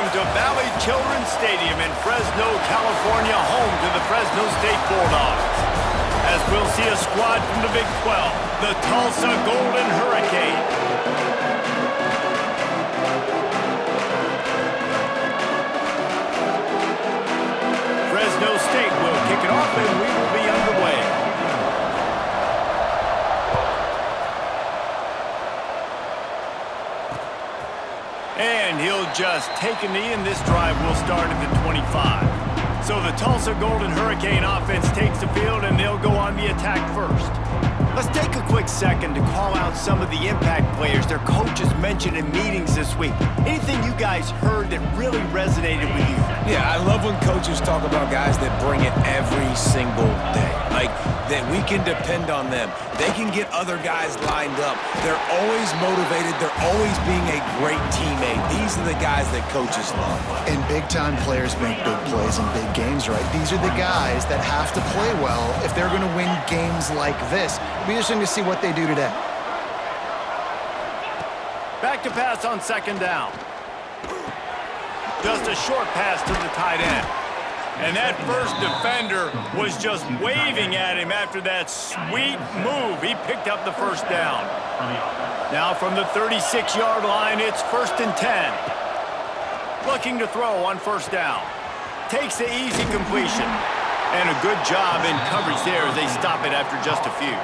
Welcome to Valley Children's Stadium in Fresno, California, home to the Fresno State Bulldogs. As we'll see a squad from the Big 12, the Tulsa Golden Hurricane. Fresno State will kick it off and we will be underway. And he'll just take a knee, and this drive will start at the 25. So the Tulsa Golden Hurricane offense takes the field, and they'll go on the attack first. Let's take a quick second to call out some of the impact players their coaches mentioned in meetings this week. Anything you guys heard that really resonated with you? Yeah, I love when coaches talk about guys that bring it every single day. Like, that we can depend on them. They can get other guys lined up. They're always motivated. They're always being a great teammate. These are the guys that coaches love. And big-time players make big plays in big games, right? These are the guys that have to play well if they're going to win games like this. It'll be interesting to see what they do today. Back to pass on second down. Just a short pass to the tight end. And that first defender was just waving at him after that sweet move. He picked up the first down. Now from the 36-yard line, it's 1st and 10. Looking to throw on first down. Takes the easy completion. And a good job in coverage there as they stop it after just a few.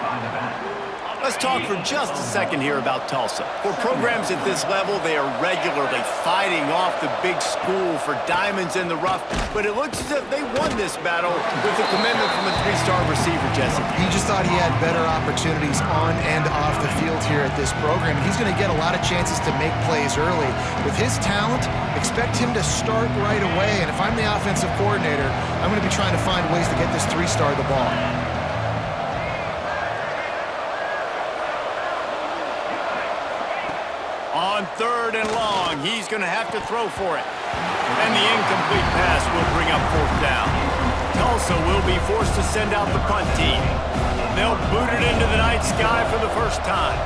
Let's talk for just a second here about Tulsa. For programs at this level, they are regularly fighting off the big school for diamonds in the rough, but it looks as if they won this battle with a commitment from a three-star receiver, Jesse. He just thought he had better opportunities on and off the field here at this program. He's going to get a lot of chances to make plays early. With his talent, expect him to start right away, and if I'm the offensive coordinator, I'm going to be trying to find ways to get this three-star the ball. On 3rd and long, he's going to have to throw for it. And the incomplete pass will bring up 4th down. Tulsa will be forced to send out the punt team. They'll boot it into the night sky for the first time.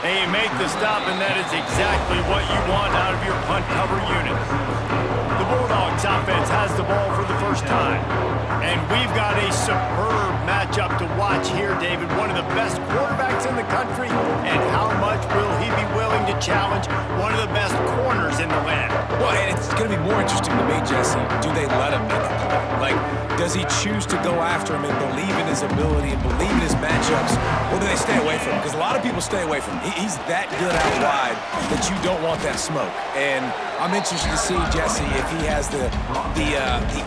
They make the stop, and that is exactly what you want out of your punt cover unit. The Bulldogs offense has the ball for the first time. And we've got a superb matchup to watch here, David. One of the best quarterbacks in the country. And how much will he be willing to challenge one of the best corners in the land? Well, and it's going to be more interesting to me, Jesse. Do they let him make a play? Like, does he choose to go after him and believe in his ability and believe in his matchups? Or do they stay away from him? Because a lot of people stay away from him. He's that good out wide that you don't want that smoke. And I'm interested to see, Jesse, if he has the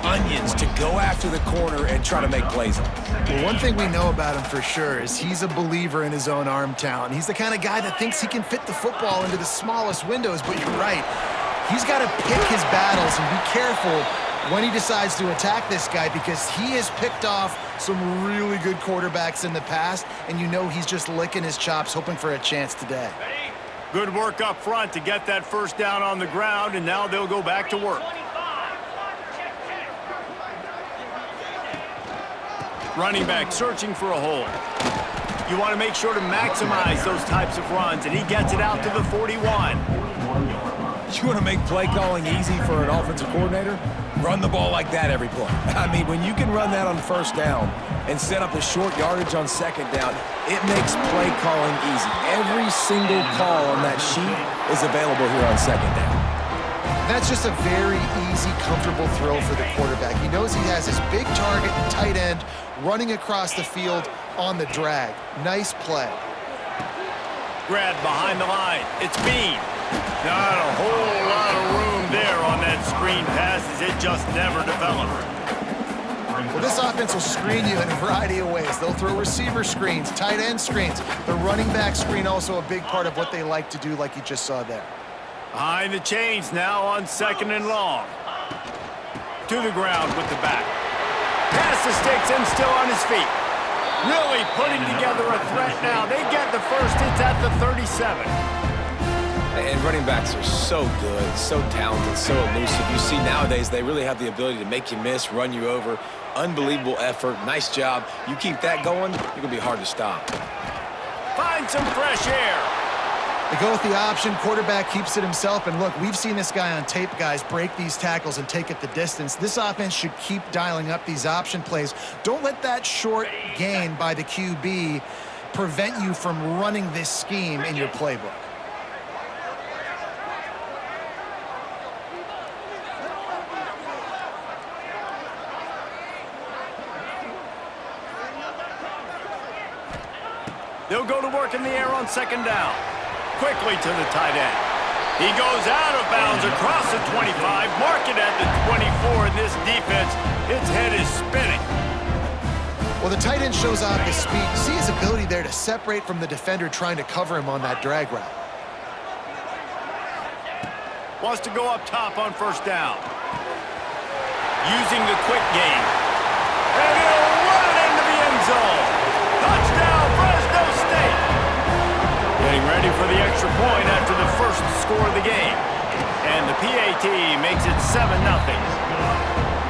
onions to go after the corner and try to make plays on him. Well, one thing we know about him for sure is he's a believer in his own arm talent. He's the kind of guy that thinks he can fit the football into the smallest windows, but you're right. He's got to pick his battles and be careful when he decides to attack this guy, because he has picked off some really good quarterbacks in the past, and you know he's just licking his chops, hoping for a chance today. Good work up front to get that first down on the ground, and now they'll go back to work. Running back searching for a hole. You want to make sure to maximize those types of runs, and he gets it out to the 41. You want to make play calling easy for an offensive coordinator? Run the ball like that every play. I mean, when you can run that on first down and set up a short yardage on second down, it makes play calling easy. Every single call on that sheet is available here on second down. That's just a very easy, comfortable throw for the quarterback. He knows he has his big target, tight end, running across the field on the drag. Nice play. Grab behind the line. It's Bean. Not a whole lot of room there on that screen pass, as it just never developed. Well, this offense will screen you in a variety of ways. They'll throw receiver screens, tight end screens. The running back screen also a big part of what they like to do, like you just saw there. Behind the chains now on 2nd and long. To the ground with the back. Past the sticks and still on his feet. Really putting together a threat now. They get the first. It's at the 37. And running backs are so good, so talented, so elusive. You see nowadays they really have the ability to make you miss, run you over. Unbelievable effort. Nice job. You keep that going, you're going to be hard to stop. Find some fresh air. They go with the option. Quarterback keeps it himself. And look, we've seen this guy on tape, guys, break these tackles and take it the distance. This offense should keep dialing up these option plays. Don't let that short gain by the QB prevent you from running this scheme in your playbook. They'll go to work in the air on second down. Quickly to the tight end. He goes out of bounds across the 25, mark it at the 24, and this defense, its head is spinning. Well, the tight end shows off his speed. See his ability there to separate from the defender trying to cover him on that drag route. Wants to go up top on first down. Using the quick game. And he'll run it into the end zone. Touchdown, Fresno State. Getting ready for the extra point after the first score of the game. And the PAT makes it 7-0.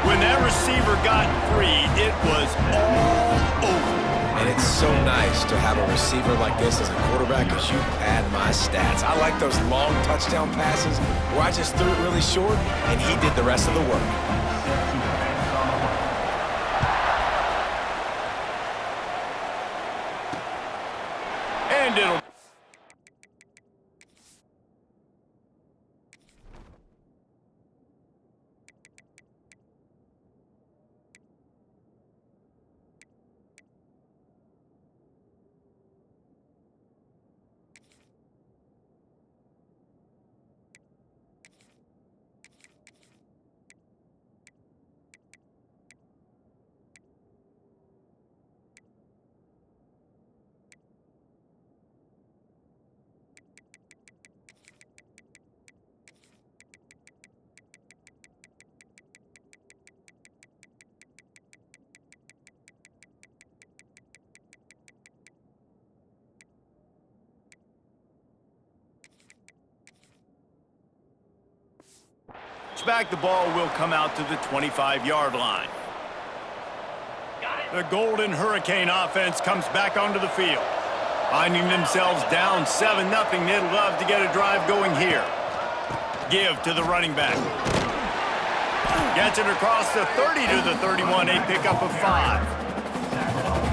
When that receiver got free, it was all over. And it's so nice to have a receiver like this as a quarterback because you pad my stats. I like those long touchdown passes where I just threw it really short and he did the rest of the work. And it'll... Back, the ball will come out to the 25-yard line. The Golden Hurricane offense comes back onto the field. Finding themselves down 7-0, they'd love to get a drive going here. Give to the running back. Gets it across the 30 to the 31, a pickup of 5.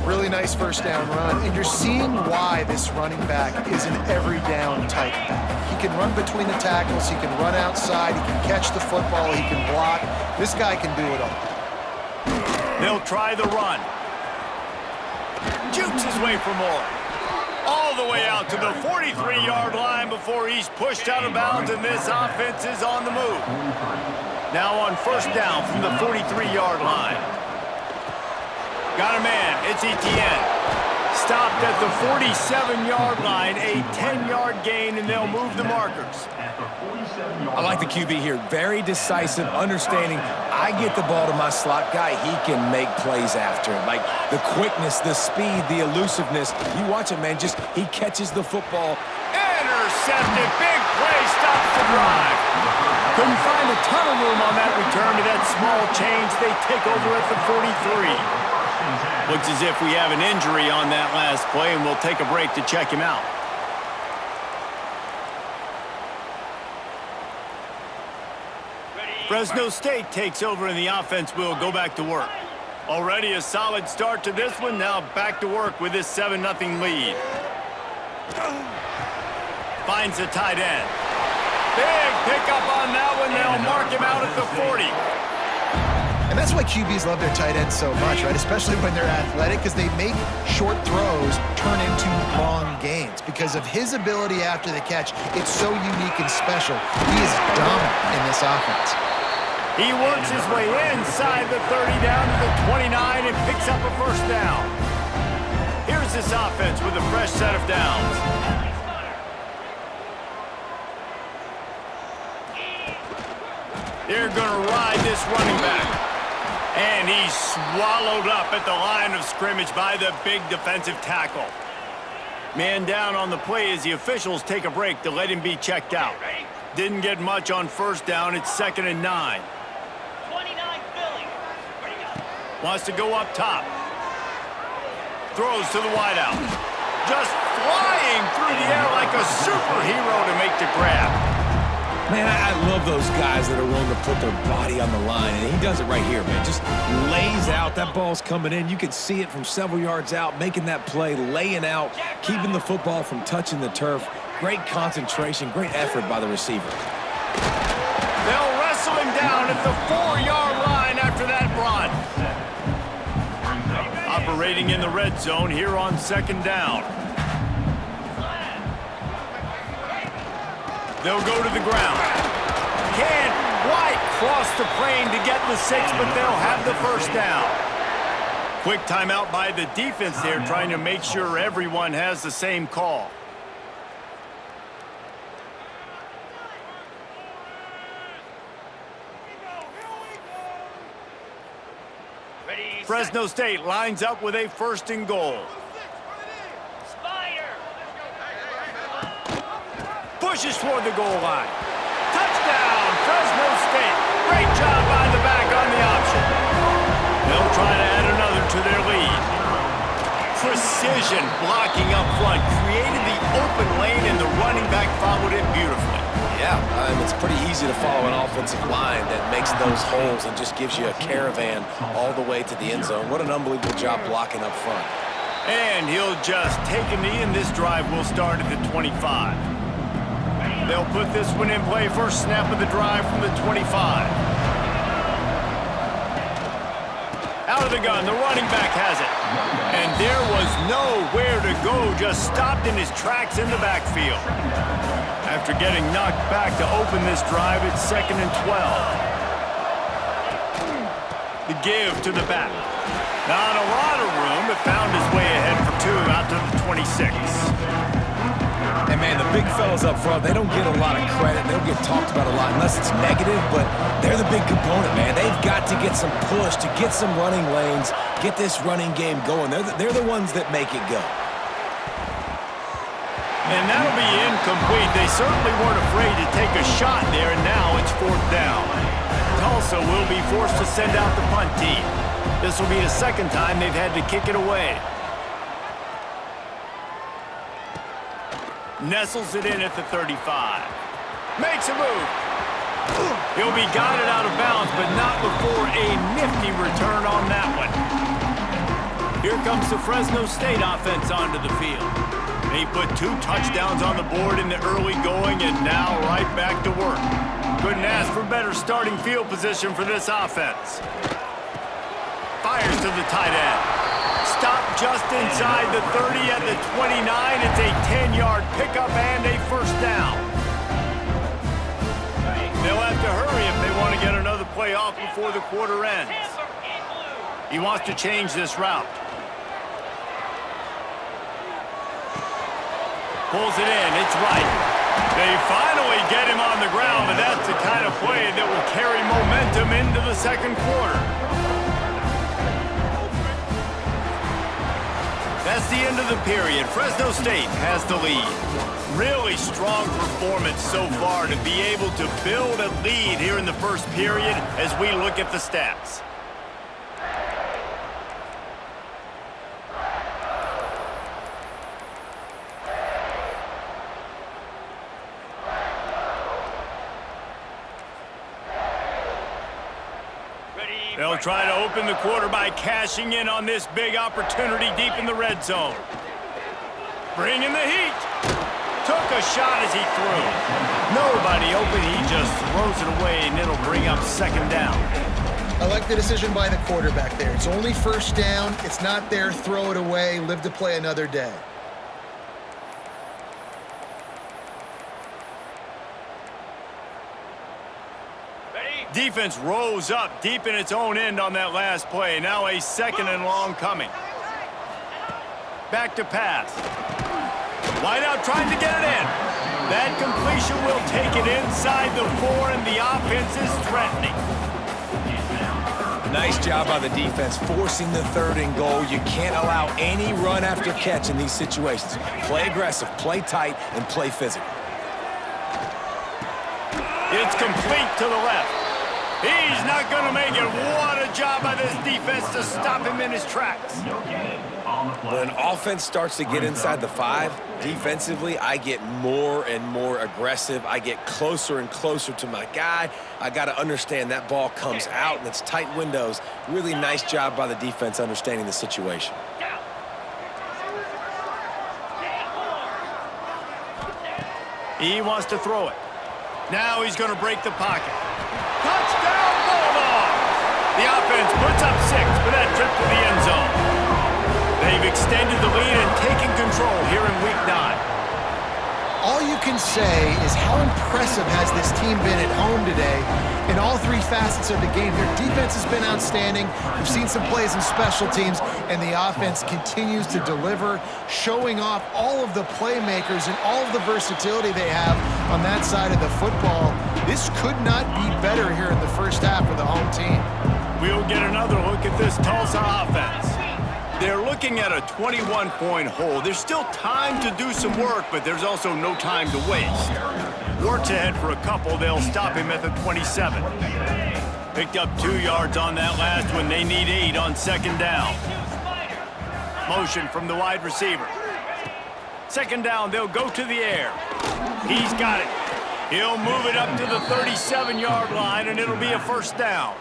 Really nice first down run, and you're seeing why this running back is an every down type back. He can run between the tackles, he can run outside, he can catch the football, he can block. This guy can do it all. They'll try the run. Jukes his way for more. All the way out to the 43-yard line before he's pushed out of bounds, and this offense is on the move. Now on first down from the 43-yard line. Got a man, it's Etienne. Stopped at the 47-yard line, a 10-yard gain, and they'll move the markers. I like the QB here. Very decisive, understanding I get the ball to my slot guy, he can make plays after it. Like the quickness, the speed, the elusiveness. You watch it, man, just he catches the football. Intercepted, big play, stops the drive. Couldn't find a ton of room on that return to that small change. They take over at the 43. Looks as if we have an injury on that last play, and we'll take a break to check him out. Fresno State takes over, and the offense will go back to work. Already a solid start to this one. Now back to work with this 7-0 lead. Finds the tight end. Big pickup on that one. They'll mark him out at the 40. And that's why QBs love their tight ends so much, right? Especially when they're athletic, because they make short throws turn into long gains. Because of his ability after the catch, it's so unique and special. He is dominant in this offense. He works his way inside the 30 down to the 29 and picks up a first down. Here's this offense with a fresh set of downs. They're going to ride this running back. And he's swallowed up at the line of scrimmage by the big defensive tackle. Man down on the play as the officials take a break to let him be checked out. Didn't get much on first down. It's 2nd and 9. 29 Philly. Wants to go up top. Throws to the wideout. just flying through the air like a superhero to make the grab. Man, I love those guys that are willing to put their body on the line, and he does it right here, man. Just lays out. That ball's coming in. You can see it from several yards out, making that play, laying out, keeping the football from touching the turf. Great concentration, great effort by the receiver. They'll wrestle him down at the 4-yard line after that run. Operating in the red zone here on second down. They'll go to the ground. Can't quite cross the plane to get the 6, but they'll have the first down. Quick timeout by the defense there, trying to make sure everyone has the same call. Fresno State lines up with a 1st and goal. Pushes toward the goal line. Touchdown, Fresno State. Great job by the back on the option. They'll try to add another to their lead. Precision blocking up front created the open lane, and the running back followed it beautifully. Yeah, it's pretty easy to follow an offensive line that makes those holes and just gives you a caravan all the way to the end zone. What an unbelievable job blocking up front. And he'll just take a knee, and this drive will start at the 25. They'll put this one in play. First snap of the drive from the 25. Out of the gun, the running back has it. And there was nowhere to go, just stopped in his tracks in the backfield. After getting knocked back to open this drive, it's 2nd and 12. The give to the back. Not a lot of room, but found his way ahead for 2 out to the 26. And, man, the big fellas up front, they don't get a lot of credit. They don't get talked about a lot unless it's negative, but they're the big component, man. They've got to get some push, to get some running lanes, get this running game going. They're the ones that make it go. And that'll be incomplete. They certainly weren't afraid to take a shot there, and now it's 4th down. Tulsa will be forced to send out the punt team. This will be the 2nd time they've had to kick it away. Nestles it in at the 35. Makes a move. He'll be guided out of bounds, but not before a nifty return on that one. Here comes the Fresno State offense onto the field. They put 2 touchdowns on the board in the early going, and now right back to work. Couldn't ask for better starting field position for this offense. Fires to the tight end. Stopped just inside the 30 at the 29. It's a 10-yard pickup and a 1st down. They'll have to hurry if they want to get another play off before the quarter ends. He wants to change this route. Pulls it in. It's right. They finally get him on the ground, but that's the kind of play that will carry momentum into the 2nd quarter. That's the end of the period. Fresno State has the lead. Really strong performance so far to be able to build a lead here in the 1st period as we look at the stats. They'll try to open the quarter by cashing in on this big opportunity deep in the red zone. Bringing the heat. Took a shot as he threw. Nobody open. He just throws it away, and it'll bring up 2nd down. I like the decision by the quarterback there. It's only 1st down. It's not there. Throw it away. Live to play another day. Defense rose up deep in its own end on that last play. Now a 2nd and long coming. Back to pass. Wide out trying to get it in. That completion will take it inside the 4, and the offense is threatening. Nice job by the defense, forcing the 3rd and goal. You can't allow any run after catch in these situations. Play aggressive, play tight, and play physical. It's complete to the left. He's not going to make it. What a job by this defense to stop him in his tracks. When offense starts to get inside the 5, defensively, I get more and more aggressive. I get closer and closer to my guy. I got to understand that ball comes out and it's tight windows. Really nice job by the defense understanding the situation. He wants to throw it. Now he's going to break the pocket. Touchdown, Bulldogs! The offense puts up 6 for that trip to the end zone. They've extended the lead and taken control here in Week 9. All you can say is how impressive has this team been at home today in all 3 facets of the game. Their defense has been outstanding. We've seen some plays in special teams, and the offense continues to deliver, showing off all of the playmakers and all of the versatility they have on that side of the football. This could not be better here in the first half for the home team. We'll get another look at this Tulsa offense. They're looking at a 21-point hole. There's still time to do some work, but there's also no time to waste. Works ahead for a couple. They'll stop him at the 27. Picked up 2 yards on that last one. They need 8 on 2nd down. Motion from the wide receiver. 2nd down, they'll go to the air. He's got it. He'll move it up to the 37-yard line, and it'll be a 1st down.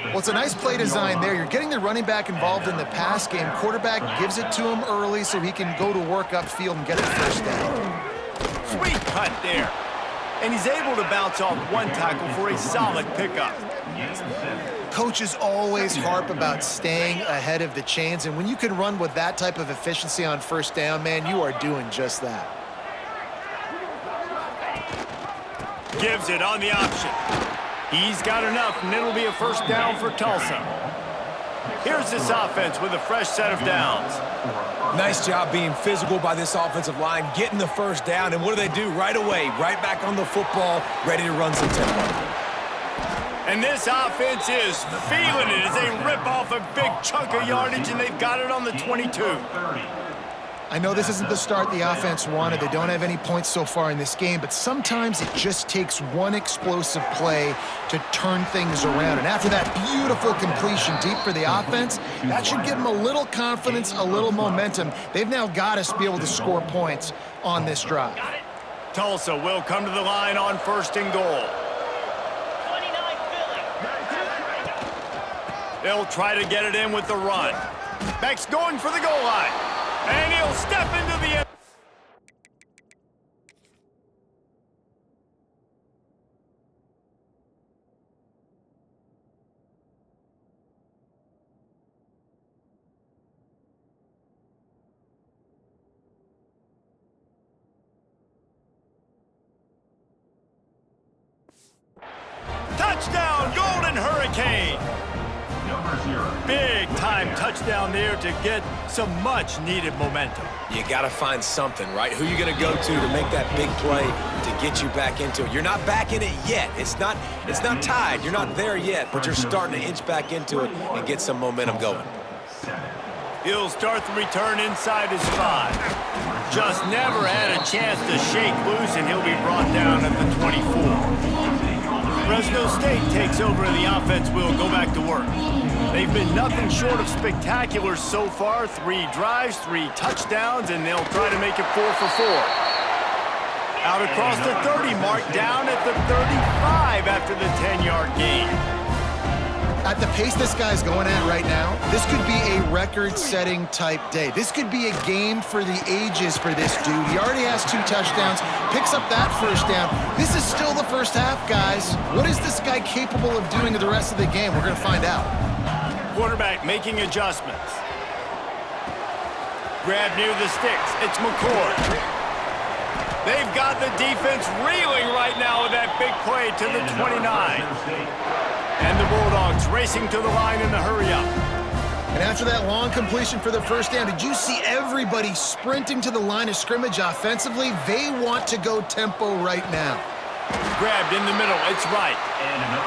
Well, it's a nice play design there. You're getting the running back involved in the pass game. Quarterback gives it to him early so he can go to work upfield and get the 1st down. Sweet cut there. And he's able to bounce off 1 tackle for a solid pickup. Coaches always harp about staying ahead of the chains, and when you can run with that type of efficiency on 1st down, man, you are doing just that. Gives it on the option. He's got enough, and it'll be a 1st down for Tulsa. Here's this offense with a fresh set of downs. Nice job being physical by this offensive line, getting the 1st down, and what do? Right away, right back on the football, ready to run some tempo. And this offense is feeling it as they rip off a big chunk of yardage, and they've got it on the 22. I know this isn't the start the offense wanted. They don't have any points so far in this game, but sometimes it just takes one explosive play to turn things around. And after that beautiful completion deep for the offense, that should give them a little confidence, a little momentum. They've now got us to be able to score points on this drive. Tulsa will come to the line on 1st and goal. 29 Philly. They'll try to get it in with the run. Beck's going for the goal line. And he'll step into the end. Touchdown, Golden Hurricane! Big-time touchdown there to get some much-needed momentum. You got to find something, right? Who you going to go to make that big play to get you back into it? You're not back in it yet. It's not tied. You're not there yet, but you're starting to inch back into it and get some momentum going. He'll start the return inside his 5. Just never had a chance to shake loose, and he'll be brought down at the 24. Fresno State takes over, and the offense will go back to work. They've been nothing short of spectacular so far. 3 drives, 3 touchdowns, and they'll try to make it 4 for 4. Out across the 30 mark, down at the 35 after the 10-yard gain. At the pace this guy's going at right now, this could be a record-setting type day. This could be a game for the ages for this dude. He already has 2 touchdowns, picks up that 1st down. This is still the first half, guys. What is this guy capable of doing in the rest of the game? We're going to find out. Quarterback making adjustments. Grab near the sticks. It's McCord. They've got the defense reeling right now with that big play to the 29. And the Bulldogs racing to the line in the hurry-up. And after that long completion for the 1st down, did you see everybody sprinting to the line of scrimmage offensively? They want to go tempo right now. Grabbed in the middle. It's right.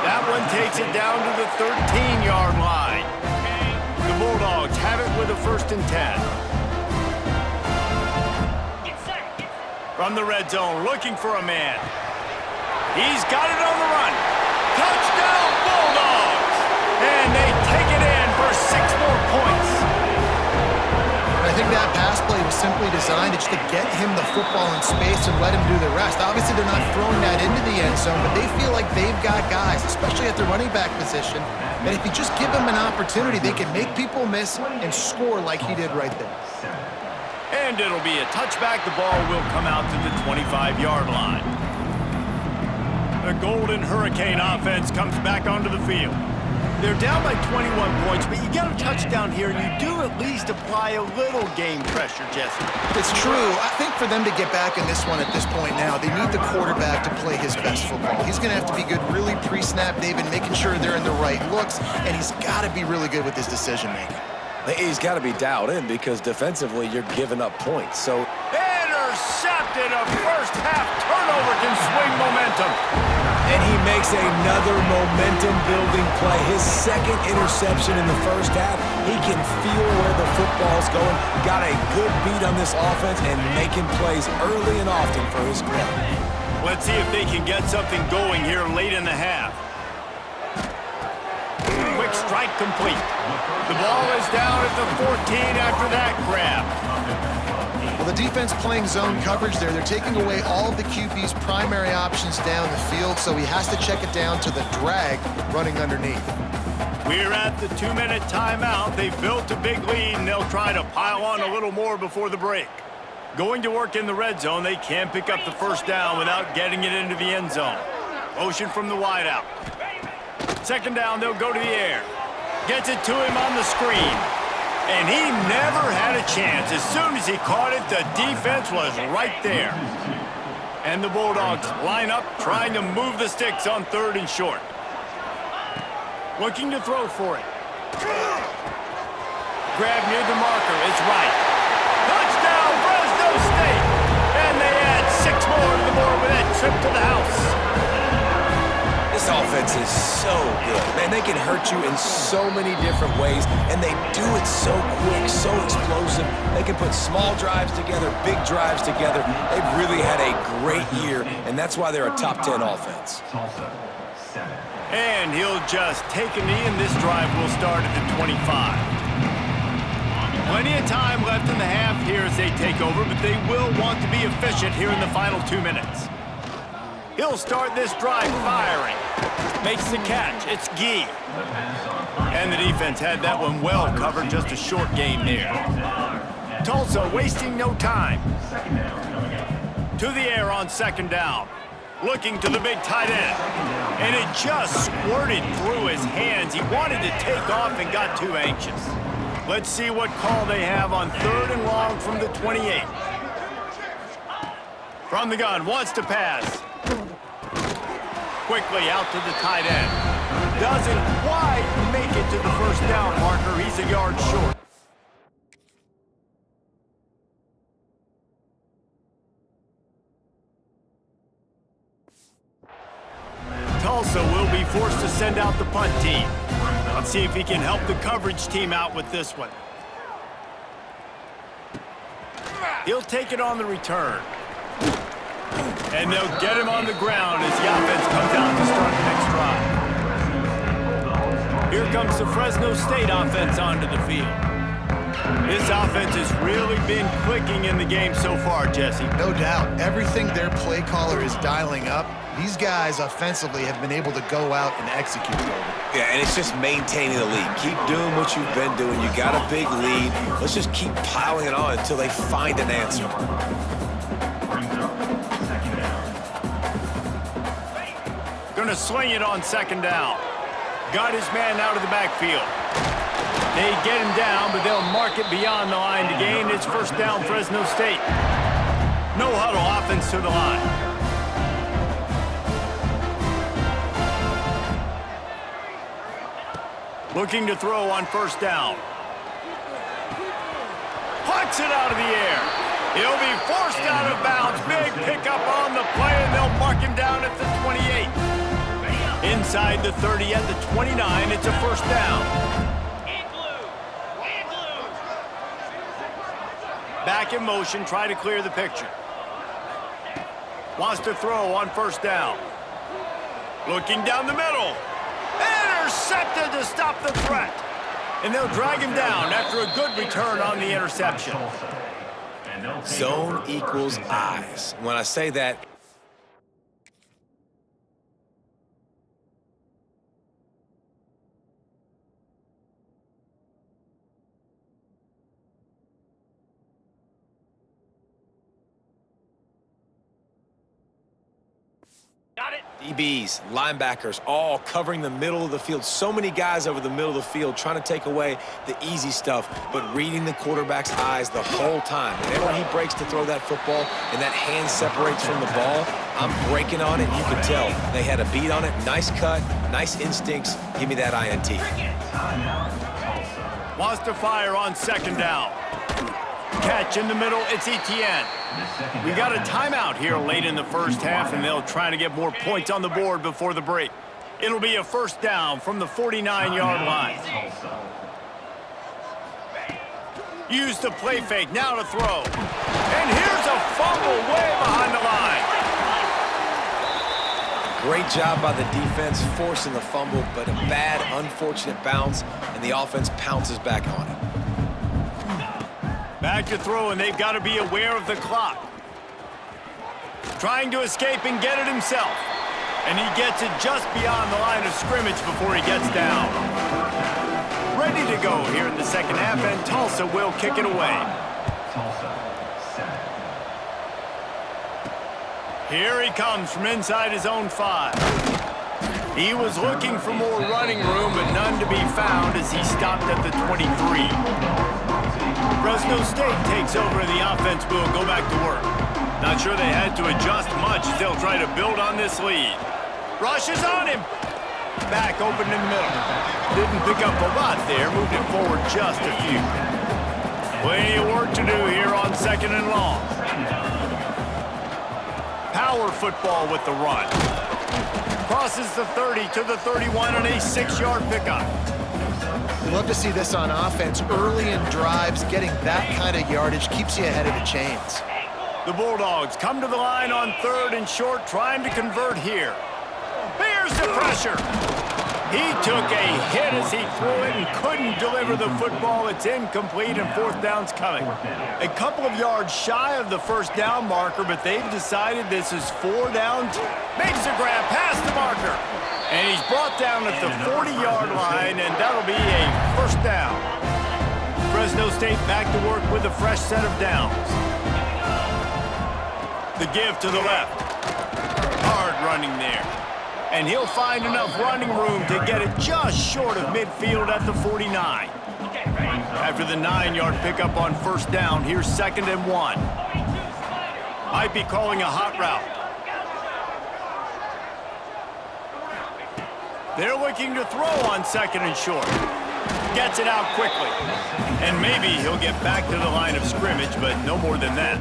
That one takes it down to the 13-yard line. The Bulldogs have it with a 1st and 10. From the red zone, looking for a man. He's got it on the run. Touchdown Bulldogs! And they take it in for 6 more points. I think that pass play was simply designed just to get him the football in space and let him do the rest. Obviously, they're not throwing that into the end zone, but they feel like they've got guys, especially at the running back position, and if you just give them an opportunity, they can make people miss and score like he did right there. And it'll be a touchback. The ball will come out to the 25-yard line. The Golden Hurricane offense comes back onto the field. They're down by 21 points, but you get a touchdown here, and you do at least apply a little game pressure, Jesse. It's true. I think for them to get back in this one at this point now, they need the quarterback to play his best football. He's going to have to be good really pre-snap, David, making sure they're in the right looks, and he's got to be really good with his decision-making. He's got to be dialed in because defensively you're giving up points. So intercepted. A first-half turnover can swing momentum. And he makes another momentum-building play. His second interception in the first half. He can feel where the football's going. Got a good beat on this offense and making plays early and often for his club. Let's see if they can get something going here late in the half. Quick strike complete. The ball is down at the 14 after that grab. Well, the defense playing zone coverage there. They're taking away all of the QB's primary options down the field, so he has to check it down to the drag running underneath. We're at the 2-minute timeout. They've built a big lead, and they'll try to pile on a little more before the break. Going to work in the red zone, they can't pick up the first down without getting it into the end zone. Motion from the wideout. Second down, they'll go to the air. Gets it to him on the screen. And he never had a chance. As soon as he caught it, the defense was right there. And the Bulldogs line up, trying to move the sticks on 3rd and short. Looking to throw for it. Grab near the marker. It's right. Touchdown, Fresno State! And they add 6 more to the board with that trip to the house. This offense is so good. Man, they can hurt you in so many different ways, and they do it so quick, so explosive. They can put small drives together, big drives together. They've really had a great year, and that's why they're a top 10 offense. And he'll just take a knee, and this drive will start at the 25. Plenty of time left in the half here as they take over, but they will want to be efficient here in the final 2 minutes. He'll start this drive firing. Makes the catch. It's Gee. And the defense had that one well covered. Just a short game there. Tulsa wasting no time. To the air on 2nd down. Looking to the big tight end. And it just squirted through his hands. He wanted to take off and got too anxious. Let's see what call they have on 3rd and long from the 28. From the gun, wants to pass. Quickly out to the tight end. Doesn't quite make it to the first down marker. He's a yard short. Tulsa will be forced to send out the punt team. Let's see if he can help the coverage team out with this one. He'll take it on the return. And they'll get him on the ground as the offense comes out to start the next drive. Here comes the Fresno State offense onto the field. This offense has really been clicking in the game so far, Jesse. No doubt. Everything their play caller is dialing up, these guys offensively have been able to go out and execute it. Yeah, and it's just maintaining the lead. Keep doing what you've been doing. You got a big lead. Let's just keep piling it on until they find an answer. Gonna sling it on 2nd down. Got his man out of the backfield. They get him down, but they'll mark it beyond the line to gain. It's 1st down, Fresno State. No huddle offense to the line. Looking to throw on 1st down. Puts it out of the air. He'll be forced out of bounds. Big pickup on the play, and they'll mark him down at the 28. Inside the 30 at the 29, it's a 1st down. Back in motion, try to clear the picture. Wants to throw on 1st down. Looking down the middle. intercepted to stop the threat. And they'll drag him down after a good return on the interception. Zone equals eyes. When I say that, Got it. DBs, linebackers, all covering the middle of the field. So many guys over the middle of the field trying to take away the easy stuff, but reading the quarterback's eyes the whole time. Whenever he breaks to throw that football and that hand separates from the ball, I'm breaking on it. You can tell they had a beat on it. Nice cut, nice instincts. Give me that INT. Wants to fire on second down. Catch in the middle, it's ETN. We got a timeout here late in the first half, and they'll try to get more points on the board before the break. It'll be a first down from the 49-yard line. Use the play fake, now to throw. And here's a fumble way behind the line. Great job by the defense forcing the fumble, but a bad, unfortunate bounce, and the offense pounces back on it. Back to throw, and they've got to be aware of the clock. Trying to escape and get it himself. And he gets it just beyond the line of scrimmage before he gets down. Ready to go here in the second half, and Tulsa will kick it away. Here he comes from inside his own 5. He was looking for more running room, but none to be found as he stopped at the 23. Fresno State takes over, and the offense will go back to work. Not sure they had to adjust much as they'll try to build on this lead. Rush is on him. Back open in the middle. Didn't pick up a lot there, moved it forward just a few. Plenty of work to do here on second and long. Power football with the run. Crosses the 30 to the 31 and a 6-yard pickup. We love to see this on offense. Early in drives, getting that kind of yardage keeps you ahead of the chains. The Bulldogs come to the line on third and short, trying to convert here. Here's the pressure. He took a hit as he threw it and couldn't deliver the football. It's incomplete, and fourth down's coming. A couple of yards shy of the first down marker, but they've decided this is 4 down. Makes a grab past the marker. And he's brought down at the 40-yard line, and that'll be a first down. Fresno State back to work with a fresh set of downs. The give to the left. Hard running there. And he'll find enough running room to get it just short of midfield at the 49. After the 9-yard pickup on first down, here's 2nd and 1. Might be calling a hot route. They're looking to throw on 2nd and short. Gets it out quickly. And maybe he'll get back to the line of scrimmage, but no more than that.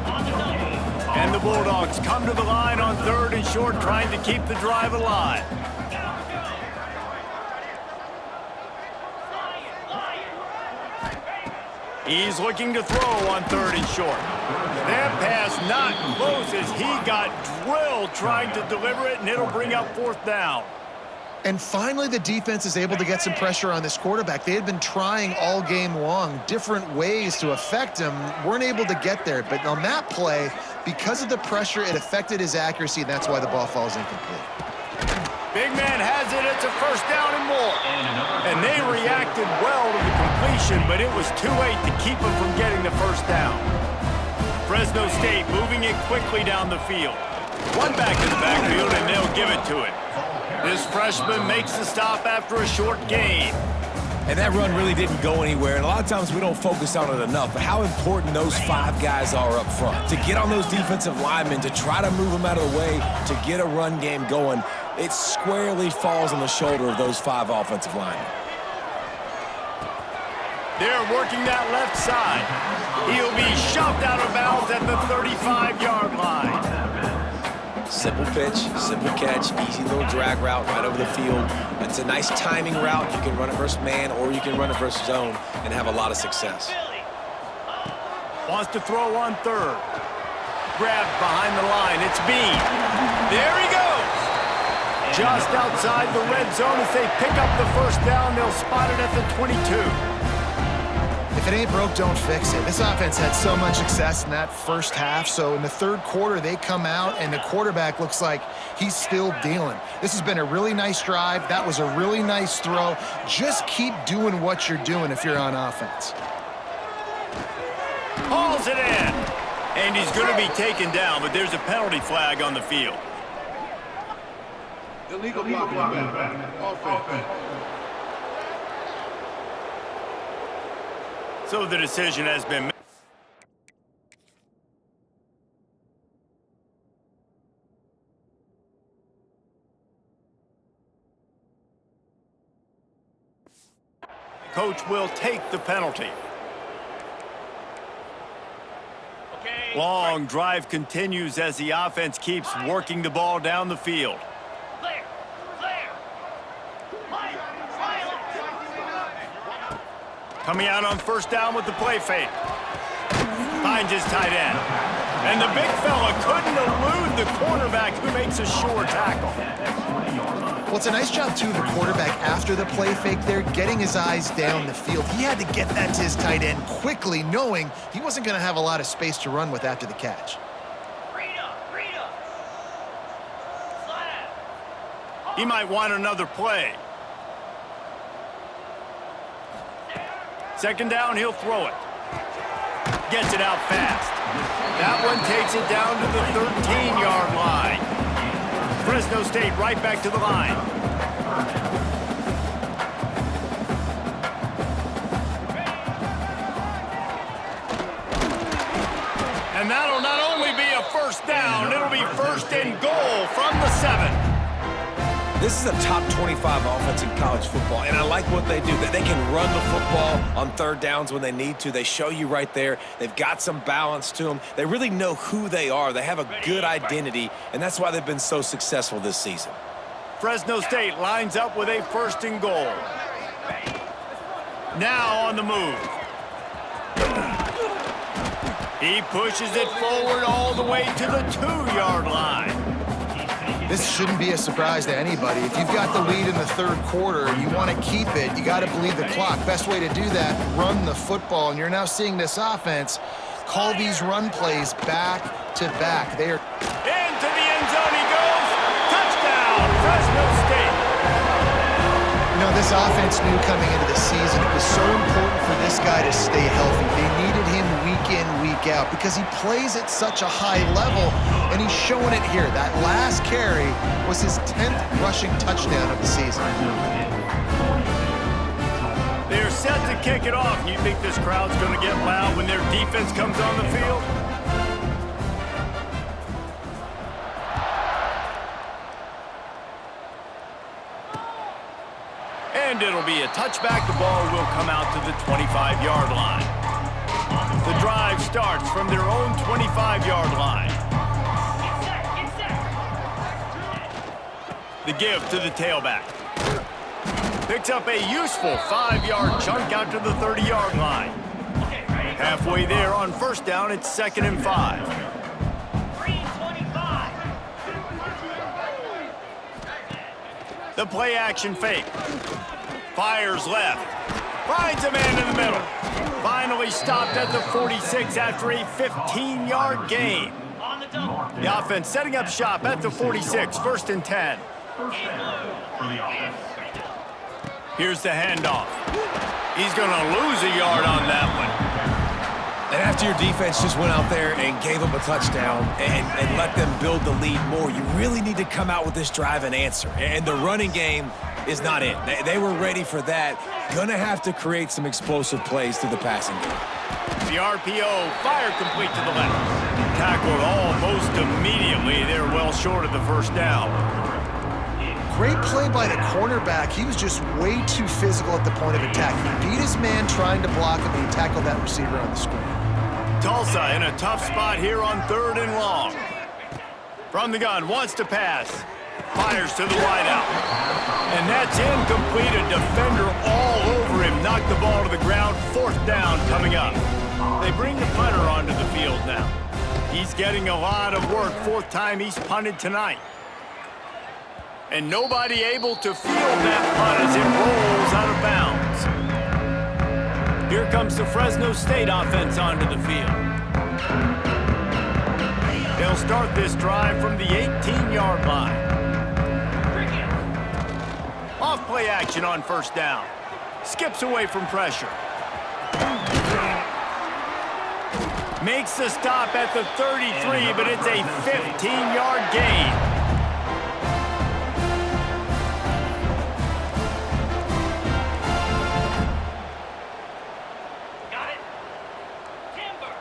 And the Bulldogs come to the line on 3rd and short, trying to keep the drive alive. He's looking to throw on 3rd and short. That pass not close as he got drilled trying to deliver it, and it'll bring up 4th down. And finally, the defense is able to get some pressure on this quarterback. They had been trying all game long different ways to affect him, weren't able to get there. But on that play, because of the pressure, it affected his accuracy, and that's why the ball falls incomplete. Big man has it. It's a first down and more. And they reacted well to the completion, but it was too late to keep him from getting the first down. Fresno State moving it quickly down the field. One back in the backfield, and they'll give it to it. This freshman makes the stop after a short gain. And that run really didn't go anywhere, and a lot of times we don't focus on it enough, but how important those 5 guys are up front. To get on those defensive linemen, to try to move them out of the way, to get a run game going, it squarely falls on the shoulder of those 5 offensive linemen. They're working that left side. He'll be shoved out of bounds at the 35-yard line. Simple pitch, simple catch, easy little drag route right over the field. It's a nice timing route. You can run it versus man, or you can run it versus zone and have a lot of success. Wants to throw on 3rd. Grabbed behind the line. It's Bean. There he goes. just outside the red zone. As they pick up the first down, they'll spot it at the 22. If it ain't broke, don't fix it. This offense had so much success in that first half, so in the third quarter, they come out, and the quarterback looks like he's still dealing. This has been a really nice drive. That was a really nice throw. Just keep doing what you're doing if you're on offense. Hauls it in. And he's going to be taken down, but there's a penalty flag on the field. Illegal blocking. Offense. So the decision has been made. Coach will take the penalty. Long drive continues as the offense keeps working the ball down the field. Coming out on first down with the play fake. Finds his tight end. And the big fella couldn't elude the cornerback who makes a sure tackle. Well, it's a nice job, too, the quarterback, after the play fake there, getting his eyes down the field. He had to get that to his tight end quickly, knowing he wasn't going to have a lot of space to run with after the catch. He might want another play. Second down, he'll throw it. Gets it out fast. That one takes it down to the 13-yard line. Fresno State right back to the line. And that'll not only be a first down, it'll be first and goal from the 7. This is a top 25 offense in college football, and I like what they do. They can run the football on third downs when they need to. They show you right there. They've got some balance to them. They really know who they are. They have a good identity, and that's why they've been so successful this season. Fresno State lines up with a first and goal. Now on the move. He pushes it forward all the way to the 2-yard line. This shouldn't be a surprise to anybody. If you've got the lead in the third quarter and you want to keep it, you got to bleed the clock. Best way to do that, run the football. And you're now seeing this offense call these run plays back to back. They are into the end zone he goes. Touchdown, Fresno State. You know, this offense knew coming into the season it was so important for this guy to stay healthy. They needed him week in, week out because he plays at such a high level, and he's showing it here. That last carry was his 10th rushing touchdown of the season. They're set to kick it off. You think this crowd's going to get loud when their defense comes on the field? And it'll be a touchback. The ball will come out to the 25-yard line. The drive starts from their own 25-yard line. The give to the tailback. Picks up a useful 5-yard chunk out to the 30-yard line. Halfway there on first down, it's 2nd and 5. The play action fake. Fires left. Finds a man in the middle. Finally stopped at the 46 after a 15-yard gain. The offense setting up shop at the 46, 1st and 10. Here's the handoff. He's going to lose a yard on that one. And after your defense just went out there and gave them a touchdown and let them build the lead more, you really need to come out with this drive and answer. And the running game is not in. They were ready for that. Gonna have to create some explosive plays through the passing game. The RPO fired complete to the left. Tackled almost immediately. They're well short of the first down. Great play by the cornerback. He was just way too physical at the point of attack. He beat his man trying to block him, and he tackled that receiver on the screen. Tulsa in a tough spot here on 3rd and long. From the gun, wants to pass. Fires to the wideout. And that's incomplete. A defender all over him. Knocked the ball to the ground. 4th down coming up. They bring the punter onto the field now. He's getting a lot of work. 4th time he's punted tonight. And nobody able to field that punt as it rolls out of bounds. Here comes the Fresno State offense onto the field. They'll start this drive from the 18-yard line. Off play action on first down. Skips away from pressure. Makes the stop at the 33, but it's a 15-yard gain. Got it. Timber.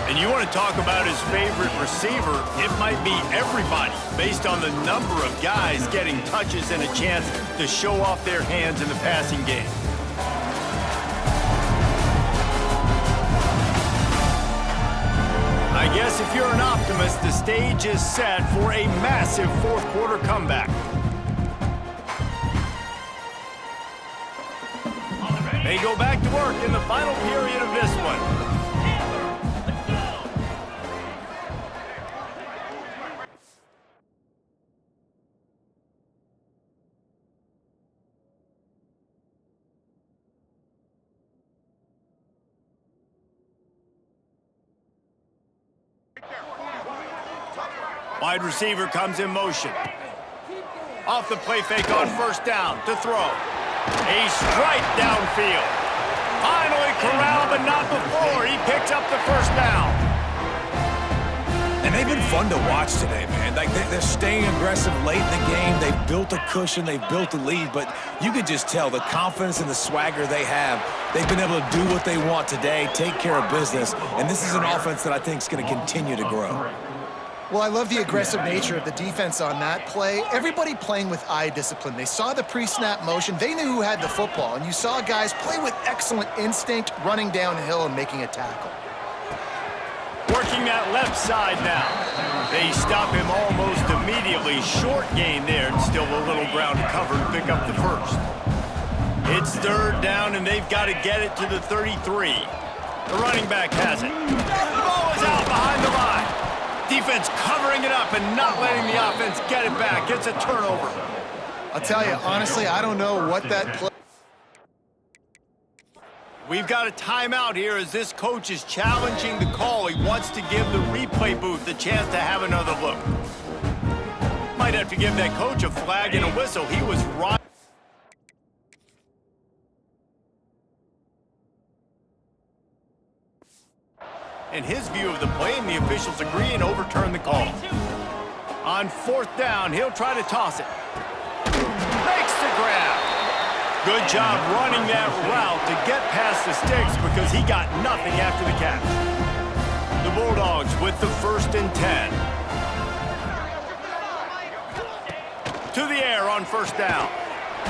And you want to talk about his favorite receiver, it might be everybody, based on the number of guys getting touches and a chance to show off their hands in the passing game. I guess if you're an optimist, the stage is set for a massive fourth quarter comeback. They go back to work in the final period of this one. Let's go. Wide receiver comes in motion. Off the play fake on first down to throw. A strike downfield. Finally corralled, but not before. He picks up the first down. And they've been fun to watch today, man. Like they're staying aggressive late in the game. They've built a cushion. They've built a lead. But you can just tell the confidence and the swagger they have. They've been able to do what they want today, take care of business. And this is an offense that I think is going to continue to grow. Well, I love the aggressive nature of the defense on that play. Everybody playing with eye discipline. They saw the pre-snap motion. They knew who had the football. And you saw guys play with excellent instinct, running downhill and making a tackle. Working that left side now. They stop him almost immediately. Short gain there, and still a little ground to cover to pick up the first. It's third down, and they've got to get it to the 33. The running back has it. The ball is out behind the line. Defense covering it up and not letting the offense get it back. It's a turnover. I'll tell you, honestly, I don't know what that play... We've got a timeout here as this coach is challenging the call. He wants to give the replay booth a chance to have another look. Might have to give that coach a flag and a whistle. He was right. In his view of the play, and the officials agree and overturn the call. On fourth down, he'll try to toss it. Makes the grab. Good job running that route to get past the sticks because he got nothing after the catch. The Bulldogs with the 1st and 10. To the air on first down.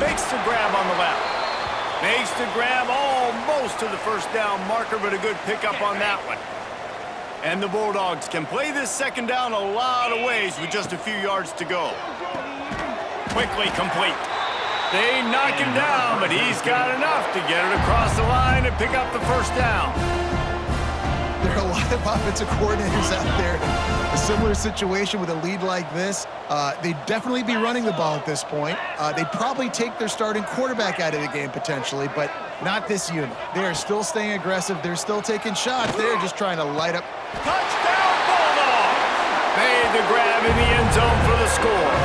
Makes the grab on the left. Makes the grab almost to the first down marker, but a good pickup on that one. And the Bulldogs can play this second down a lot of ways with just a few yards to go. Quickly complete. They knock him down, but he's got enough to get it across the line and pick up the first down. There are a lot of offensive coordinators out there. A similar situation with a lead like this. They'd definitely be running the ball at this point. They'd probably take their starting quarterback out of the game potentially, but not this unit. They are still staying aggressive. They're still taking shots. They're just trying to light up. Touchdown, Bulldogs! Made the grab in the end zone for the score.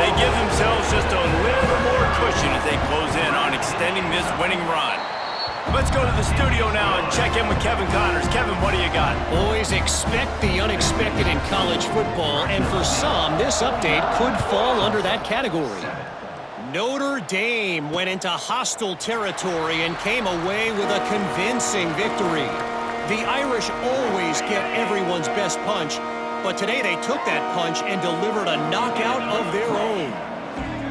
They give themselves just a little more cushion as they close in on extending this winning run. Let's go to the studio now and check in with Kevin Connors. Kevin, what do you got? Always expect the unexpected in college football, and for some, this update could fall under that category. Notre Dame went into hostile territory and came away with a convincing victory. The Irish always get everyone's best punch, but today they took that punch and delivered a knockout of their own.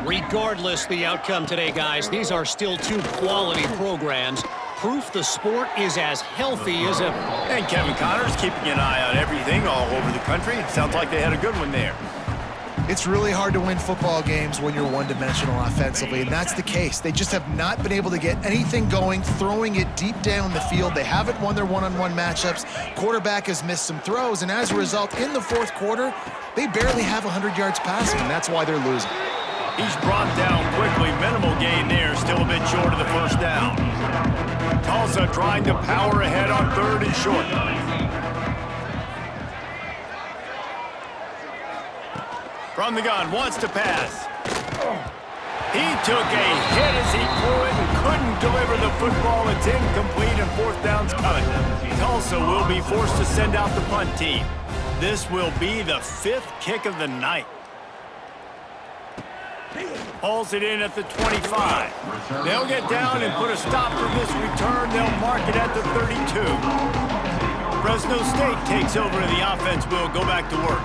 Regardless the outcome today, guys, these are still two quality programs. Proof the sport is as healthy as ever. And Kevin Connors keeping an eye on everything all over the country. Sounds like they had a good one there. It's really hard to win football games when you're one-dimensional offensively, and that's the case. They just have not been able to get anything going, throwing it deep down the field. They haven't won their one-on-one matchups. Quarterback has missed some throws, and as a result, in the fourth quarter, they barely have 100 yards passing, and that's why they're losing. He's brought down quickly. Minimal gain there, still a bit short of the first down. Tulsa trying to power ahead on 3rd and short. From the gun, wants to pass. He took a hit as he threw it and couldn't deliver the football. It's incomplete and 4th down's coming. Tulsa will be forced to send out the punt team. This will be the 5th kick of the night. Hauls it in at the 25. They'll get down and put a stop to this return. They'll mark it at the 32. Fresno State takes over and the offense will go back to work.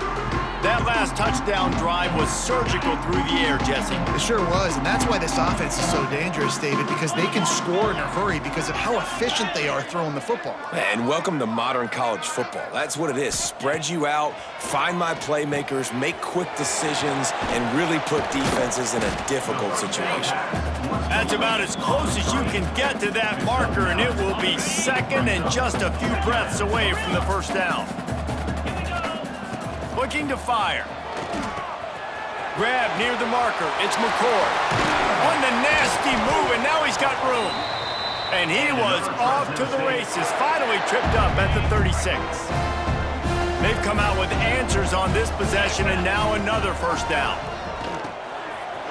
That last touchdown drive was surgical through the air, Jesse. It sure was, and that's why this offense is so dangerous, David, because they can score in a hurry because of how efficient they are throwing the football. And welcome to modern college football. That's what it is. Spread you out, find my playmakers, make quick decisions, and really put defenses in a difficult situation. That's about as close as you can get to that marker, and it will be 2nd and just a few breaths away from the first down. Looking to fire. Grab near the marker. It's McCord. On the nasty move, and now he's got room. And he was off to the races. Finally tripped up at the 36. They've come out with answers on this possession, and now another first down.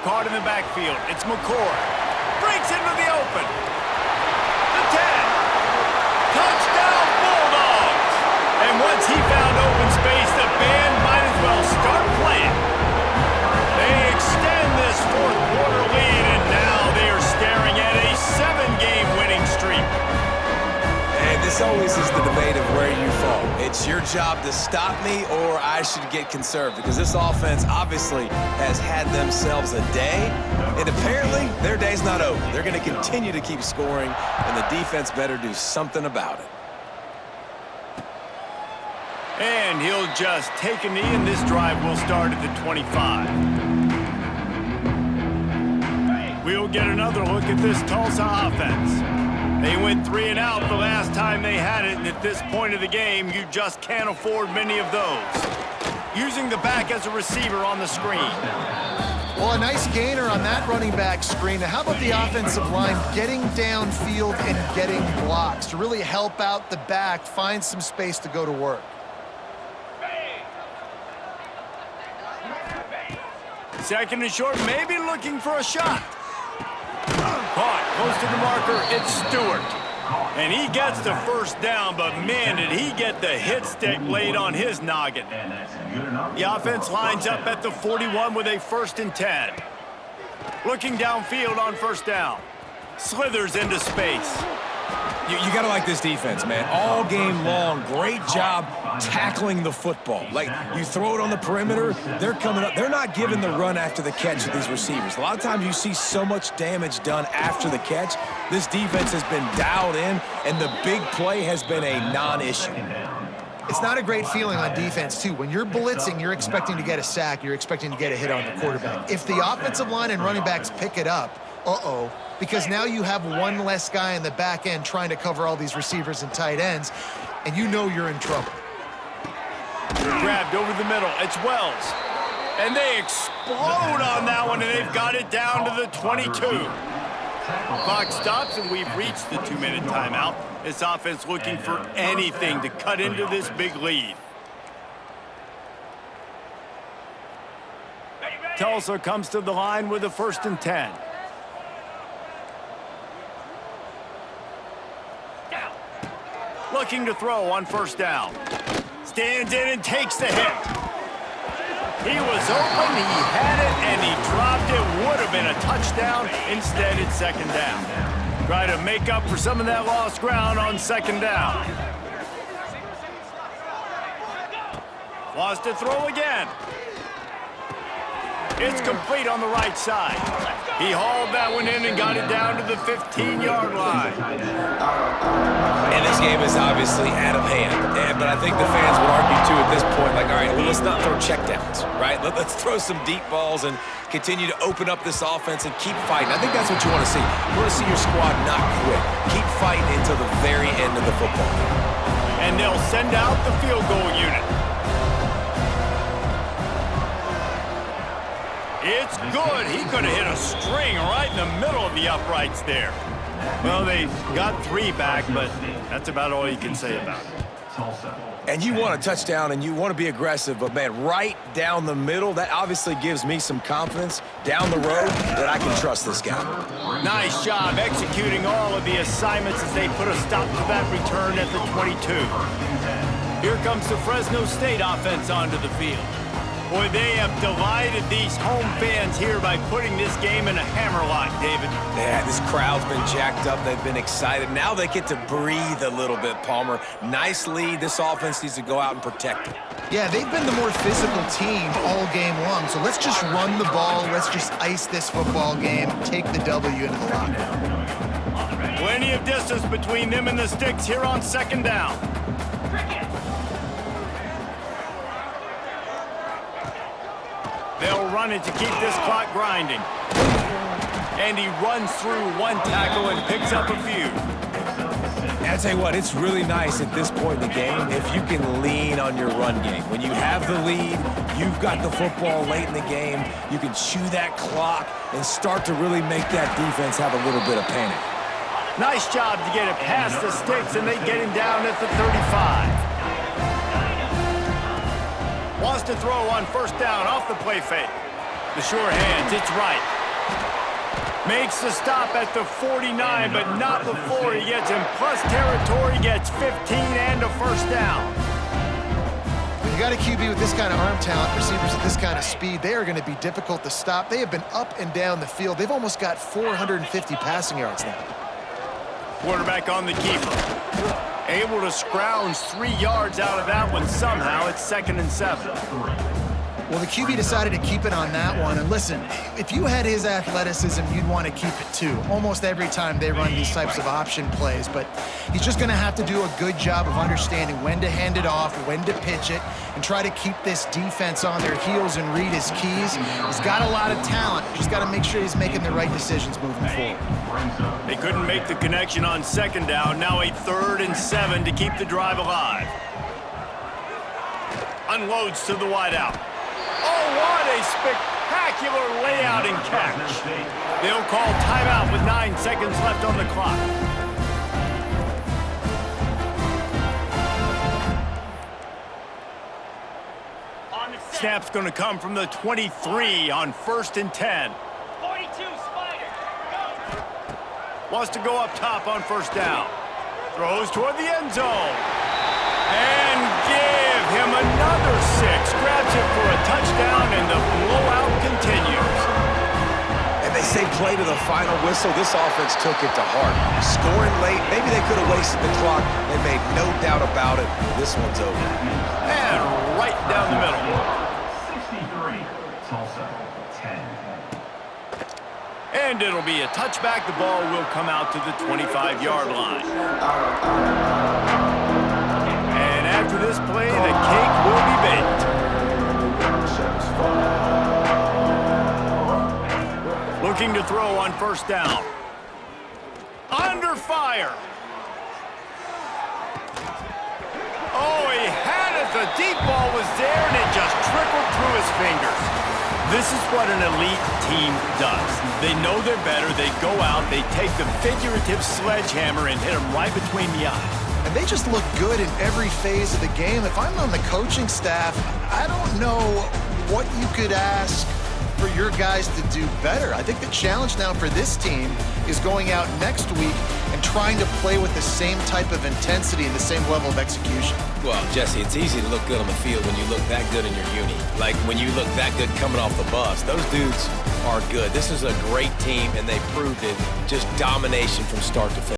Caught in the backfield. It's McCord. Breaks into the open. The 10. Touchdown Bulldogs. And once he found open space, the band might as well start playing. They extend this 4th quarter lead, and now they are staring at a 7-game winning streak. And this always is the debate of where you fall. It's your job to stop me, or I should get conserved, because this offense obviously has had themselves a day, and apparently their day's not over. They're going to continue to keep scoring, and the defense better do something about it. And he'll just take a knee, and this drive will start at the 25. We'll get another look at this Tulsa offense. They went 3 and out the last time they had it, and at this point of the game, you just can't afford many of those. Using the back as a receiver on the screen. Well, a nice gainer on that running back screen. Now, how about the offensive line getting downfield and getting blocks to really help out the back, find some space to go to work? 2nd and short, maybe looking for a shot. Caught, close to the marker, it's Stewart. And he gets the first down, but man, did he get the hit stick laid on his noggin. The offense lines up at the 41 with a 1st and 10. Looking downfield on first down. Slithers into space. You got to like this defense, man. All game long, great job tackling the football. Like, you throw it on the perimeter, they're coming up. They're not giving the run after the catch with these receivers. A lot of times you see so much damage done after the catch. This defense has been dialed in, and the big play has been a non-issue. It's not a great feeling on defense, too. When you're blitzing, you're expecting to get a sack. You're expecting to get a hit on the quarterback. If the offensive line and running backs pick it up, because now you have one less guy in the back end trying to cover all these receivers and tight ends, and you know you're in trouble. Grabbed over the middle. It's Wells. And they explode on that one, and they've got it down to the 22. Clock stops, and we've reached the 2-minute timeout. This offense looking for anything to cut into this big lead. Tulsa comes to the line with a 1st and 10. Looking to throw on first down. Stands in and takes the hit. He was open, he had it, and he dropped it. Would have been a touchdown. Instead, it's 2nd down. Try to make up for some of that lost ground on 2nd down. Wants to throw again. It's complete on the right side. He hauled that one in and got it down to the 15-yard line. And this game is obviously out of hand. But I think the fans would argue, too, at this point, like, all right, well, let's not throw checkdowns, right? Let's throw some deep balls and continue to open up this offense and keep fighting. I think that's what you want to see. You want to see your squad not quit. Keep fighting until the very end of the football game. And they'll send out the field goal unit. It's good. He could have hit a string right in the middle of the uprights there. Well, they got 3 back, but that's about all you can say about it. And you want a touchdown and you want to be aggressive, but, man, right down the middle, that obviously gives me some confidence down the road that I can trust this guy. Nice job executing all of the assignments as they put a stop to that return at the 22. Here comes the Fresno State offense onto the field. Boy, they have delighted these home fans here by putting this game in a hammerlock, David. Yeah, this crowd's been jacked up. They've been excited. Now they get to breathe a little bit, Palmer. Nice lead. This offense needs to go out and protect it. Yeah, they've been the more physical team all game long, so let's just run the ball. Let's just ice this football game, take the W into the lockdown. Plenty of distance between them and the sticks here on 2nd down. They'll run it to keep this clock grinding. And he runs through 1 tackle and picks up a few. And I tell you what, it's really nice at this point in the game if you can lean on your run game. When you have the lead, you've got the football late in the game, you can chew that clock and start to really make that defense have a little bit of panic. Nice job to get it past the sticks, and they get him down at the 35. Wants to throw on 1st down off the play fake. The sure hands, it's right. Makes the stop at the 49, but not before he gets in plus territory, gets 15 and a 1st down. You got a QB with this kind of arm talent, receivers at this kind of speed, they are going to be difficult to stop. They have been up and down the field. They've almost got 450 passing yards now. Quarterback on the keeper. Able to scrounge 3 yards out of that one somehow. It's 2nd and 7. Well, the QB decided to keep it on that one. And listen, if you had his athleticism, you'd want to keep it too. Almost every time they run these types of option plays. But he's just going to have to do a good job of understanding when to hand it off, when to pitch it, and try to keep this defense on their heels and read his keys. He's got a lot of talent. Just got to make sure he's making the right decisions moving forward. They couldn't make the connection on 2nd down. Now a 3rd and 7 to keep the drive alive. Unloads to the wideout. Oh, what a spectacular layout and catch. They'll call timeout with 9 seconds left on the clock. Snap's going to come from the 23 on 1st and 10. 42, Spider. Wants to go up top on 1st down. Throws toward the end zone. And give him another 6. Grabs it for a touchdown, and the blowout continues. And they say play to the final whistle. This offense took it to heart. Scoring late, maybe they could have wasted the clock. They made no doubt about it. This one's over. And right down the middle. 63, Tulsa, 10. And it'll be a touchback. The ball will come out to the 25-yard line. And after this play, the cake will be baked. Looking to throw on 1st down. Under fire. Oh, he had it. The deep ball was there, and it just trickled through his fingers. This is what an elite team does. They know they're better. They go out, they take the figurative sledgehammer and hit them right between the eyes. And they just look good in every phase of the game. If I'm on the coaching staff, I don't know what you could ask for your guys to do better. I think the challenge now for this team is going out next week and trying to play with the same type of intensity and the same level of execution. Well, Jesse, it's easy to look good on the field when you look that good in your uni. Like when you look that good coming off the bus. Those dudes are good. This is a great team, and they proved it. Just domination from start to finish.